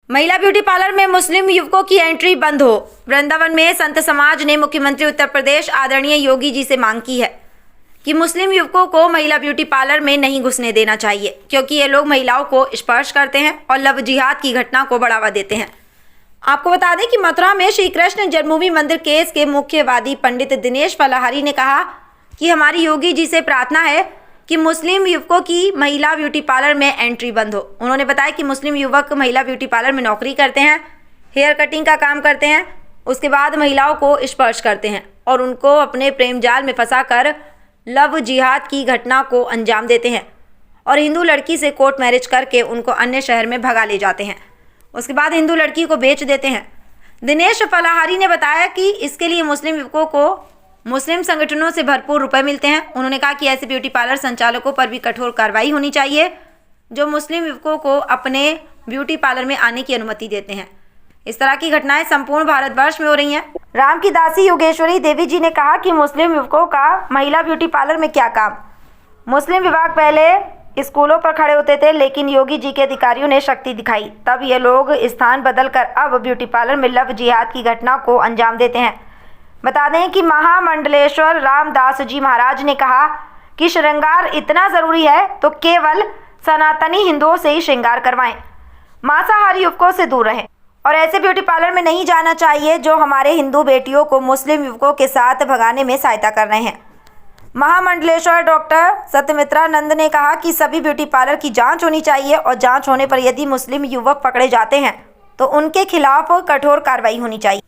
महिला beauty parlour में मुस्लिम युवकों की एंट्री बंद हो। वृंदावन में संत समाज ने मुख्यमंत्री उत्तर प्रदेश आदरणीय योगी जी से मांग की है कि मुस्लिम युवकों को महिला ब्यूटी पार्लर में नहीं घुसने देना चाहिए, क्योंकि ये लोग महिलाओं को स्पर्श करते हैं और लव जिहाद की घटना को बढ़ावा देते हैं। आपको बता दें कि मथुरा में श्री कृष्ण जन्मभूमि मंदिर केस के मुख्य वादी पंडित दिनेश फलाहारी ने कहा कि हमारी योगी जी से प्रार्थना है कि मुस्लिम युवकों की महिला ब्यूटी पार्लर में एंट्री बंद हो। उन्होंने बताया कि मुस्लिम युवक महिला ब्यूटी पार्लर में नौकरी करते हैं, हेयर कटिंग का काम करते हैं, उसके बाद महिलाओं को स्पर्श करते हैं और उनको अपने प्रेम जाल में फंसाकर लव जिहाद की घटना को अंजाम देते हैं और हिंदू लड़की से कोर्ट मैरिज करके उनको अन्य शहर में भगा ले जाते हैं। उसके बाद हिंदू लड़की को बेच देते हैं। दिनेश फलाहारी ने बताया कि इसके लिए मुस्लिम युवकों को मुस्लिम संगठनों से भरपूर रुपए मिलते हैं। उन्होंने कहा कि ऐसे ब्यूटी पार्लर संचालकों पर भी कठोर कार्रवाई होनी चाहिए जो मुस्लिम युवकों को अपने ब्यूटी पार्लर में आने की अनुमति देते हैं। इस तरह की घटनाएं संपूर्ण भारतवर्ष में हो रही हैं। राम की दासी योगेश्वरी देवी जी ने कहा कि मुस्लिम युवकों का महिला ब्यूटी पार्लर में क्या काम। मुस्लिम विभाग पहले स्कूलों पर खड़े होते थे, लेकिन योगी जी के अधिकारियों ने शक्ति दिखाई, तब ये लोग स्थान बदलकर अब ब्यूटी पार्लर में लव जिहाद की घटना को अंजाम देते हैं। बता दें कि महामंडलेश्वर रामदास जी महाराज ने कहा कि श्रृंगार इतना ज़रूरी है तो केवल सनातनी हिंदुओं से ही श्रृंगार करवाएं, मांसाहारी युवकों से दूर रहें और ऐसे ब्यूटी पार्लर में नहीं जाना चाहिए जो हमारे हिंदू बेटियों को मुस्लिम युवकों के साथ भगाने में सहायता कर रहे हैं। महामंडलेश्वर डॉक्टर सत्यमित्रानंद ने कहा कि सभी ब्यूटी पार्लर की जांच होनी चाहिए और जांच होने पर यदि मुस्लिम युवक पकड़े जाते हैं तो उनके खिलाफ कठोर कार्रवाई होनी चाहिए।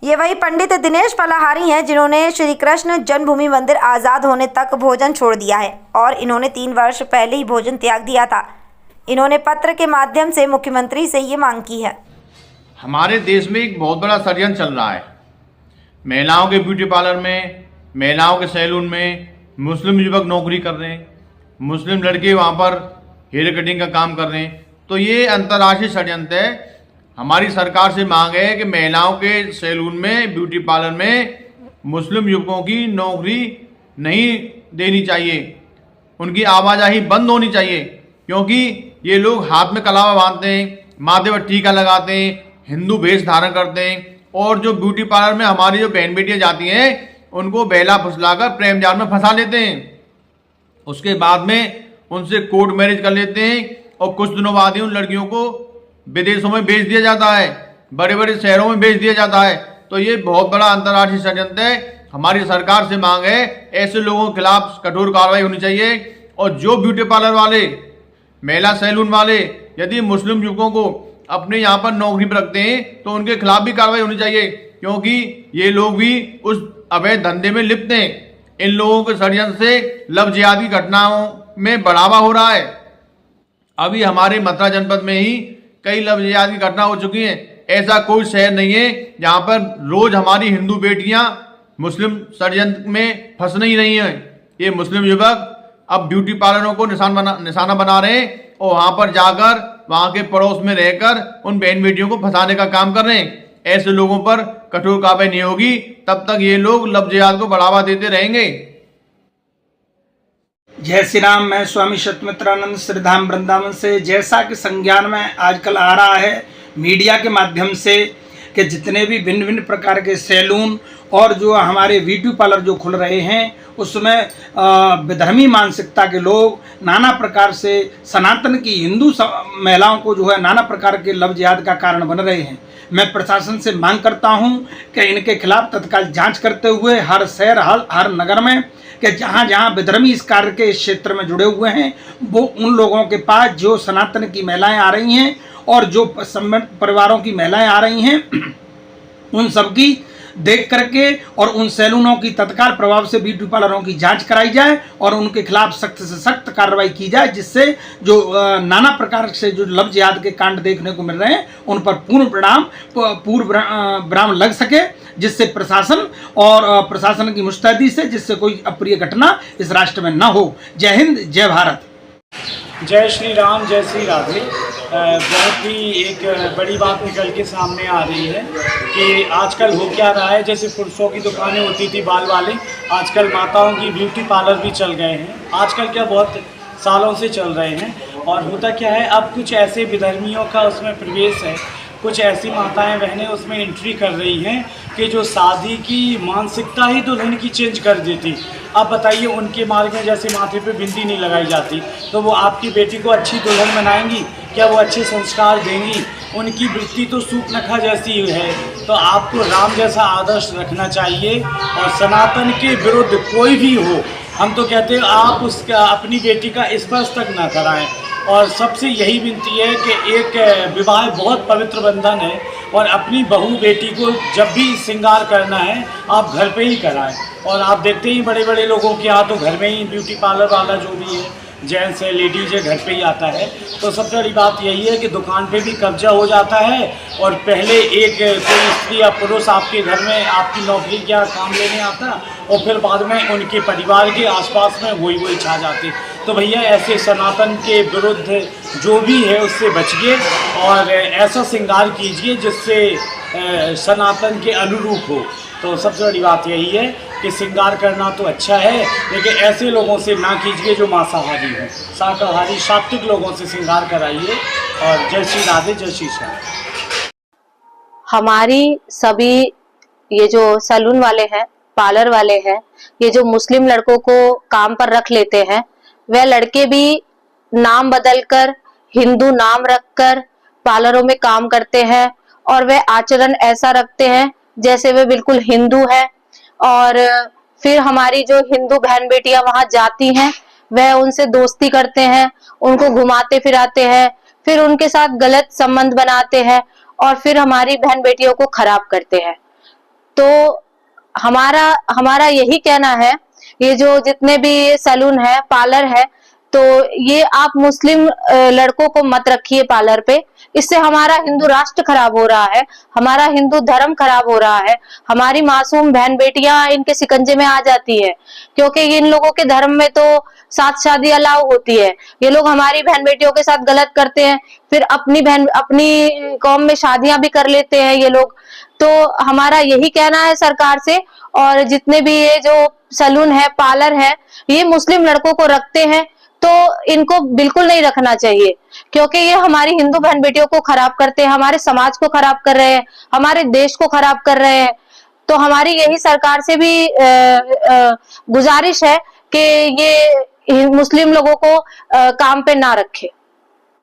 ये वही पंडित दिनेश फलाहारी हैं जिन्होंने श्री कृष्ण जन्मभूमि मंदिर आज़ाद होने तक भोजन छोड़ दिया है और इन्होंने 3 वर्ष पहले ही भोजन त्याग दिया था। इन्होंने पत्र के माध्यम से मुख्यमंत्री से ये मांग की है। हमारे देश में एक बहुत बड़ा षड्यंत्र चल रहा है। महिलाओं के ब्यूटी पार्लर में, महिलाओं के सैलून में मुस्लिम युवक नौकरी कर रहे हैं, मुस्लिम लड़के वहाँ पर हेयर कटिंग का काम कर रहे हैं। तो ये अंतर्राष्ट्रीय षड्यंत्र है। हमारी सरकार से मांग है कि महिलाओं के सैलून में, ब्यूटी पार्लर में मुस्लिम युवकों की नौकरी नहीं देनी चाहिए, उनकी आवाजाही बंद होनी चाहिए, क्योंकि ये लोग हाथ में कलावा बांधते हैं, माथे पर टीका लगाते हैं, हिंदू वेश धारण करते हैं और जो ब्यूटी पार्लर में हमारी जो बहन बेटियाँ जाती हैं उनको बहला फुसलाकर प्रेम जाल में फंसा लेते हैं। उसके बाद में उनसे कोर्ट मैरिज कर लेते हैं और कुछ दिनों बाद ही उन लड़कियों को विदेशों में बेच दिया जाता है, बड़े बड़े शहरों में बेच दिया जाता है। तो ये बहुत बड़ा अंतर्राष्ट्रीय षड्यंत्र है। हमारी सरकार से मांग है ऐसे लोगों के खिलाफ कठोर कार्रवाई होनी चाहिए और जो ब्यूटी पार्लर वाले, महिला सैलून वाले यदि मुस्लिम युवकों को अपने यहाँ पर नौकरी पर रखते हैं तो उनके खिलाफ भी कार्रवाई होनी चाहिए, क्योंकि ये लोग भी उस अवैध धंधे में लिप्त हैं। इन लोगों के षड्यंत्र से लव जिहाद की घटनाओं में बढ़ावा हो रहा है। अभी हमारे मथुरा जनपद में ही कई लव जिहाद की घटना हो चुकी हैं। ऐसा कोई शहर नहीं है जहाँ पर रोज हमारी हिंदू बेटियां मुस्लिम षड्यंत्र में फंस नहीं रही हैं। ये मुस्लिम युवक अब ब्यूटी पार्लरों को निशाना बना रहे हैं और वहाँ पर जाकर वहाँ के पड़ोस में रहकर उन बहन बेटियों को फंसाने का काम कर रहे हैं। ऐसे लोगों पर कठोर कार्रवाई नहीं होगी तब तक ये लोग लव जिहाद को बढ़ावा देते रहेंगे। जय श्री राम। मैं स्वामी सत्यमित्रानंद श्रीधाम वृंदावन से। जैसा कि संज्ञान में आजकल आ रहा है मीडिया के माध्यम से कि जितने भी भिन्न भिन्न प्रकार के सैलून और जो हमारे ब्यूटी पार्लर जो खुल रहे हैं उसमें विधर्मी मानसिकता के लोग नाना प्रकार से सनातन की हिंदू महिलाओं को जो है नाना प्रकार के लव जिहाद का कारण बन रहे हैं। मैं प्रशासन से मांग करता हूं कि इनके खिलाफ तत्काल जांच करते हुए हर शहर हर नगर में कि जहां जहां विधर्मी इस कार्य के इस क्षेत्र में जुड़े हुए हैं वो उन लोगों के पास जो सनातन की महिलाएं आ रही हैं और जो परिवारों की महिलाएं आ रही हैं उन सबकी देख करके और उन सैलूनों की तत्काल प्रभाव से ब्यूटी पार्लरों की जांच कराई जाए और उनके खिलाफ सख्त से सख्त कार्रवाई की जाए, जिससे जो नाना प्रकार से जो लव जिहाद के कांड देखने को मिल रहे हैं उन पर पूर्ण विराम लग सके, जिससे प्रशासन और प्रशासन की मुस्तैदी से जिससे कोई अप्रिय घटना इस राष्ट्र में न हो। जय हिंद, जय भारत। जय श्री राम, जय श्री राधे। बहुत ही एक बड़ी बात निकल के सामने आ रही है कि आजकल हो क्या रहा है। जैसे पुरुषों की दुकानें होती थी बाल वाले, आजकल माताओं की ब्यूटी पार्लर भी चल गए हैं। आजकल क्या बहुत सालों से चल रहे हैं और होता क्या है, अब कुछ ऐसे विधर्मियों का उसमें प्रवेश है कुछ ऐसी माताएं बहनें उसमें एंट्री कर रही हैं कि जो शादी की मानसिकता ही दुल्हन की चेंज कर देती। अब बताइए, उनके मार्ग में जैसे माथे पे बिंदी नहीं लगाई जाती, तो वो आपकी बेटी को अच्छी दुल्हन बनाएंगी क्या? वो अच्छे संस्कार देंगी? उनकी वृत्ति तो सूर्पनखा जैसी है। तो आपको राम जैसा आदर्श रखना चाहिए, और सनातन के विरुद्ध कोई भी हो, हम तो कहते हैं आप उसका अपनी बेटी का स्पर्श तक ना कराएं। और सबसे यही विनती है कि एक विवाह बहुत पवित्र बंधन है, और अपनी बहू बेटी को जब भी श्रृंगार करना है आप घर पे ही कराएं। और आप देखते ही बड़े बड़े लोगों के यहाँ तो घर में ही ब्यूटी पार्लर वाला जो भी है, जेंट्स है लेडीज है, घर पे ही आता है। तो सबसे बड़ी बात यही है कि दुकान पे भी कब्जा हो जाता है, और पहले एक कोई स्त्री या पुरुष आपके घर में आपकी नौकरी क्या काम लेने आता, और फिर बाद में उनके परिवार के आसपास में वही छा जाते। तो भैया ऐसे सनातन के विरुद्ध जो भी है उससे बचिए, और ऐसा श्रृंगार कीजिए जिससे सनातन के अनुरूप हो। तो सबसे बड़ी बात यही है कि श्रृंगार करना तो अच्छा है, लेकिन ऐसे लोगों से ना कीजिए जो मांसाहारी हो। शाकाहारी सात्विक लोगों से श्रृंगार कराइए। और जय श्री राधे, जय श्री श्याम। हमारी सभी ये जो सैलून वाले हैं, पार्लर वाले हैं, ये जो मुस्लिम लड़कों को काम पर रख लेते हैं, वह लड़के भी नाम बदलकर हिंदू नाम रखकर पार्लरों में काम करते हैं, और वह आचरण ऐसा रखते हैं जैसे वे बिल्कुल हिंदू है। और फिर हमारी जो हिंदू बहन बेटियां वहां जाती हैं, वह उनसे दोस्ती करते हैं, उनको घुमाते फिराते हैं, फिर उनके साथ गलत संबंध बनाते हैं, और फिर हमारी बहन बेटियों को खराब करते हैं। तो हमारा यही कहना है, ये जो जितने भी ये सैलून है, पार्लर है, तो ये आप मुस्लिम लड़कों को मत रखिए पार्लर पे। इससे हमारा हिंदू राष्ट्र खराब हो रहा है, हमारा हिंदू धर्म खराब हो रहा है, हमारी मासूम बहन बेटियां इनके शिकंजे में आ जाती है, क्योंकि इन लोगों के धर्म में तो साथ शादी अलाउ होती है। ये लोग हमारी बहन बेटियों के साथ गलत करते हैं, फिर अपनी कौम में शादियां भी कर लेते हैं ये लोग। तो हमारा यही कहना है सरकार से, और जितने भी ये जो सैलून है, पार्लर है, ये मुस्लिम लड़कों को रखते हैं, तो इनको बिल्कुल नहीं रखना चाहिए, क्योंकि ये हमारी हिंदू बहन बेटियों को खराब करते हैं, हमारे समाज को खराब कर रहे हैं, हमारे देश को खराब कर रहे हैं। तो हमारी यही सरकार से भी गुजारिश है कि ये मुस्लिम लोगों को काम पे ना रखे।